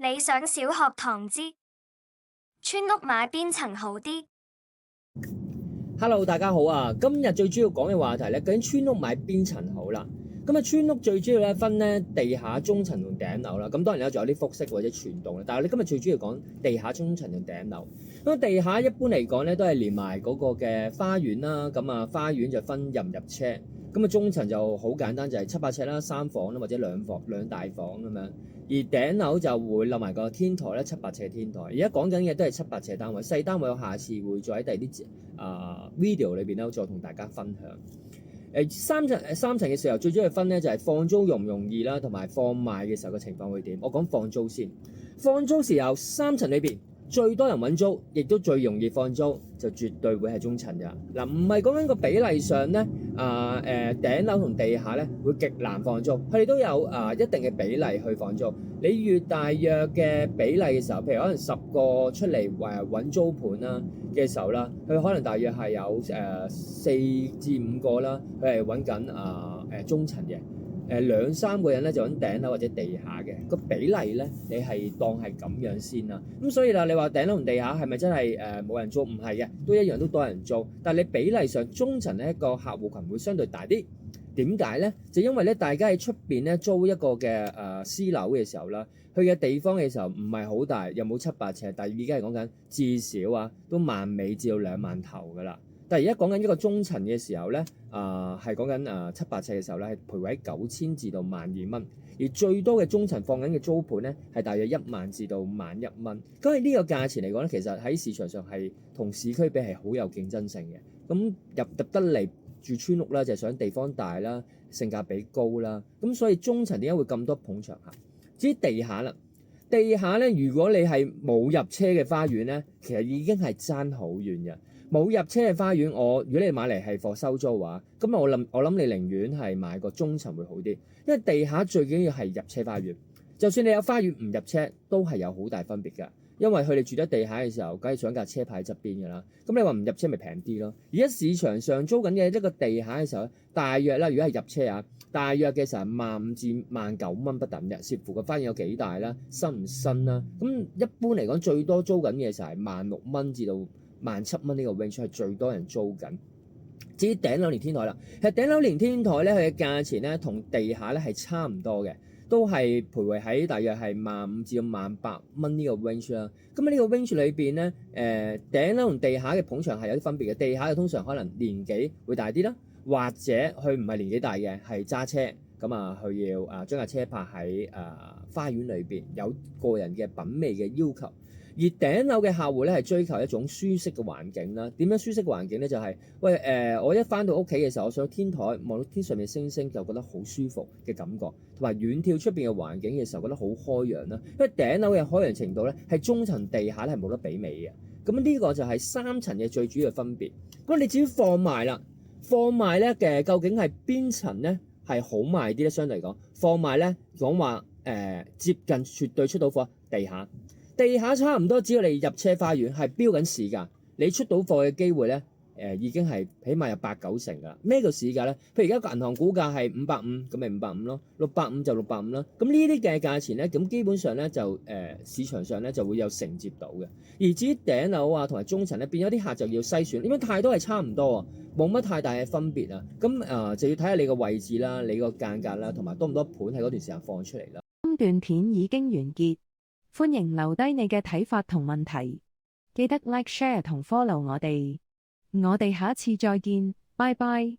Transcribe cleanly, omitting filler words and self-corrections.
理想小學堂之村屋買邊層好啲。Hello， 大家好啊！今日最主要講嘅話題咧，究竟村屋買邊層好啦？咁啊，村屋最主要咧分咧地下、中層同頂樓啦。咁當然啦，仲有啲複式或者全棟啦。但係你今日最主要講地下、中層同頂樓。咁地下一般嚟講咧，都係連埋嗰個嘅花園啦。咁啊，花園就分入唔入車。咁啊，中層就好簡單，就係700尺啦，3房啦，或者兩大房咁樣。而頂樓就會冧埋個天台咧，700尺天台。而家講緊嘅都係700尺單位，細單位我下次會再喺第二啲video裏邊咧，再同大家分享。三層嘅時候最主要分咧就係放租容唔容易啦，同埋放賣嘅時候嘅情況會點。我講放租先，放租時候3層裏邊最多人揾租，亦都最容易放租，就絕對會係中層㗎。嗱，唔係講緊個比例上咧，頂樓同地下咧會極難放租，佢哋都有一定嘅比例去放租。你越大約嘅比例嘅時候，譬如可能10個出嚟揾租盤啦嘅時候啦，佢可能大約係有4至5個啦，佢係揾緊中層嘅。2-3個人咧就揾頂樓或者地下嘅個比例咧，你係當係咁樣先啦。咁所以啦，你話頂樓同地下係咪真係冇人租？唔係嘅，都一樣都多人租。但係你比例上中層咧個客戶群會相對大啲。點解咧？就因為咧大家喺出邊咧租一個嘅私樓嘅時候啦，佢嘅地方嘅時候唔係好大，又冇700尺，但係已經係講緊至少都萬尾至到2萬頭㗎啦。但係而家講緊一個中層嘅時候咧，係講緊700尺嘅時候咧，係徘徊喺9000至到12000蚊，而最多嘅中層放緊嘅租盤咧係大約1萬至到11000蚊。咁喺呢個價錢嚟講咧，其實喺市場上係同市區比係好有競爭性嘅。咁入得嚟住村屋啦，就係想地方大啦，性價比高啦。咁所以中層點解會咁多捧場客？至於地下啦，地下咧，如果你係冇入車嘅花園咧，其實已經係爭好遠嘅。冇入車嘅花園，如果你買嚟係貨收租嘅話，咁我諗你寧願係買個中層會好啲，因為地下最緊要係入車花園。就算你有花園唔入車，都係有好大分別㗎。因為佢哋住得地下嘅時候，梗係想架車牌喺側邊㗎啦。咁你話唔入車咪平啲咯？而家市場上租緊嘅一個地下嘅時候，大約啦，如果係入車大約嘅時候15,000至19,000蚊不等嘅，視乎個花園有幾大啦，新唔新啦。咁一般嚟講，最多租緊嘅時候係16,000蚊至到17,000蚊呢個 range 係最多人租緊。至於頂樓連天台啦，其實頂樓連天台咧，佢嘅價錢咧同地下咧係差唔多嘅。都係徘徊喺大約係15,000至到18,000蚊呢個 range 啦。咁喺呢個 range 裏邊咧，頂樓同地下嘅捧場係有啲分別嘅。地下嘅通常可能年紀會大啲啦，或者佢唔係年紀大嘅，係揸車咁佢要將架車泊喺花園裏邊，有個人嘅品味嘅要求。而頂樓嘅客戶咧係追求一種舒適嘅環境啦。點樣舒適嘅環境咧？就係我一返到屋企嘅時候，我上天台望到天上面星星，就覺得好舒服嘅感覺，同埋遠眺出邊嘅環境嘅時候，覺得好開揚啦。因為頂樓嘅開揚程度咧，係中層地下咧係冇得媲美嘅。咁呢個就係3層嘅最主要嘅分別。咁你至於放賣啦，放賣咧嘅究竟係邊層咧係好賣啲咧？相對嚟講，放賣咧講話接近絕對出到貨地下。地下差唔多，只要你入車花園係標緊市價，你出到貨嘅機會咧，已經係起碼有8-9成㗎啦。咩叫市價咧？譬如而家個銀行股價係550，咁咪550咯；650就650啦。咁呢啲嘅價錢咧，咁基本上咧就市場上咧就會有承接到嘅。而至於頂樓同埋中層咧，變咗啲客就要篩選，因為太多係差唔多冇乜太大嘅分別啊。咁就要睇下你個位置啦、你個間隔啦，同埋多唔多盤喺嗰段時間放出嚟啦。今段片已經完結。歡迎留低你嘅睇法同問題，記得 like、share 同 follow我哋。我哋下次再見，拜拜。